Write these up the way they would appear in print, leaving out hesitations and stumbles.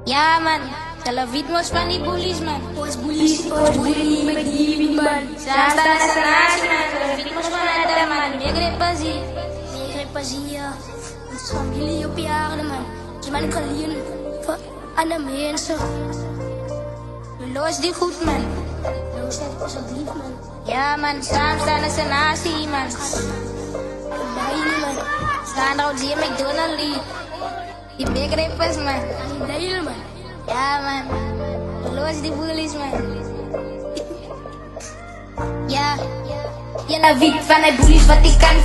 Ja man, salawit mo pa ni bullies man. Os bully met die man. Saan na sa nasi man, salawit mo pa na da man. Megre pazi. Megre paziya. Ons familie op jaren man. Je man kalien voor andere mensen. Los die goed man. Los het alsjeblieft man. Ja man, staan na sa nasi man. Dahil man. Staan raw di McDonald's die. Die megre pas man. Dahil man. Ja man, los die bullies man. Ja. Jelle weet van die bullies wat ik kan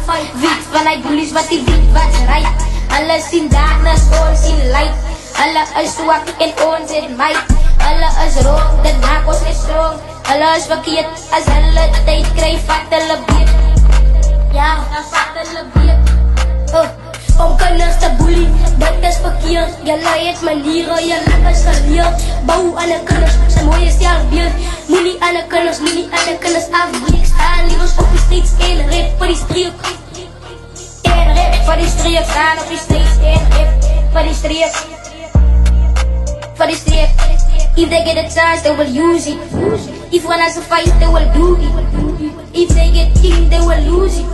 fight. Weet van die bullies wat die weet wat right. Alles in darkness, ons in light. Alle is zwak en ons in might. Alle is wrong, dat maakt ons niet strong. Alle is verkeerd, als hulle tijd krijg, vat hulle beet. Ja, dan vat hulle beet. Om kinders te bully, dat is verkeerd. Jelle het manieren, jelle is geleerd. Bouw aan de kinders, zijn mooie zelfbeeld. Moenie aan de kinders afbreek. Staan liever op die streets, één rip voor die streep. Één rip voor die streep, staan op die streets. Één rip voor die streep. For the street, if they get a chance, they will use it. If one has a fight, they will do it. If they get killed, they will lose it.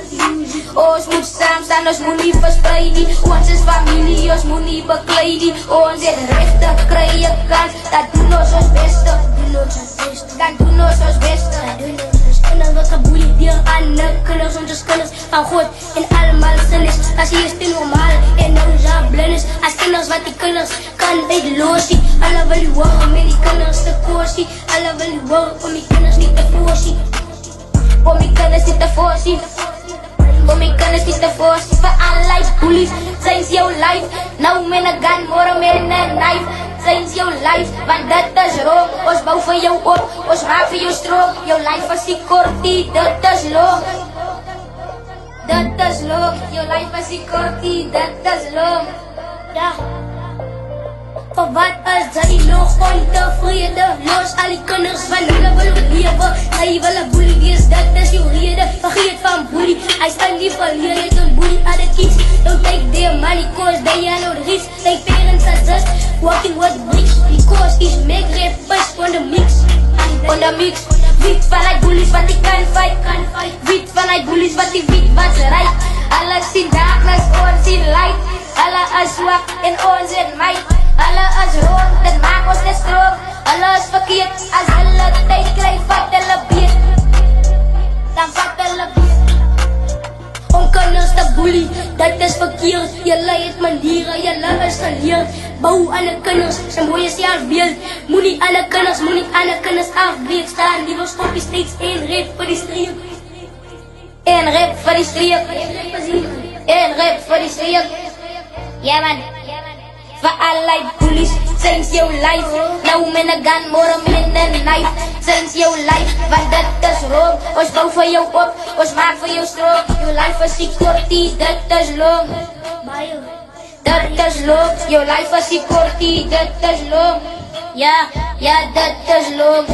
Ons moet samen staan, ons moet niet verspreiden. Ons is familie, ons moet niet bekleiden. Ons het rechten, krijg je kans. Dat doen ons ons beste. Dat doen ons ons beste. Kinders wat geboeid door andere kinders, onze kinders van God en allemaal sinnes. Als je is normaal en nou zijn blinders. Als kinders wat die kinders kan uitlozen. Alle wil je horen met die kinders te voorzien. Alle wil je horen om die kinders niet te voorzien. Om die kinders niet te voorzien. Om die kinders niet te voorzien. Voor allerlei bullies zijn ze jouw life. Nou met een gun, morgen met een knife. Zijn ze jouw life, want dat is wrong. Ons bouw van jou op, ons maak van jou strong. Jouw life is die kortie, dat is long. Dat is long, jouw life is die kortie, dat is long. Ja. Voor wat is zij nog ontevreden? Los al die kinders van hulle willen leven. Zij willen bully wees, dat is jouw reden. Vergeet van bully, hij staat niet verleden. Don't bully other kids, don't take their money cause they are not rich. Their parents are just working with bricks. Because it's make rappers on the mix. On the mix, weet van die bullies wat ik kan fight. Weet van die bullies wat die weet wat ze right. Alles in darkness, ons in light. Alle is zwak en ons in might. Alle is wrong, dat maakt ons niet strong. Alle is verkeerd, als hulle tijd krijg, vat hulle beet. Dan vat hulle beet. Om kinders te bully, dat is verkeerd. Jelle het manieren, jelle is geleerd. Bouw aan de kinders, zijn mooie zelfbeeld. Moenie aan de kinders afbreek. Staan liever op die steeds één rip voor die streep. Eén rip voor die streep. Eén rip voor die streep. Ja man. Voor allerlei bullies zijn ze jouw life. Nou met een gun, morgen met een knife. Zijn ze jouw life, want dat is wrong. Ons bouw van jou op, ons maak van jou strong. Jouw life is die kortie, dat is long. Dat is long, jouw life is die kortie, dat is long. Ja, dat is long.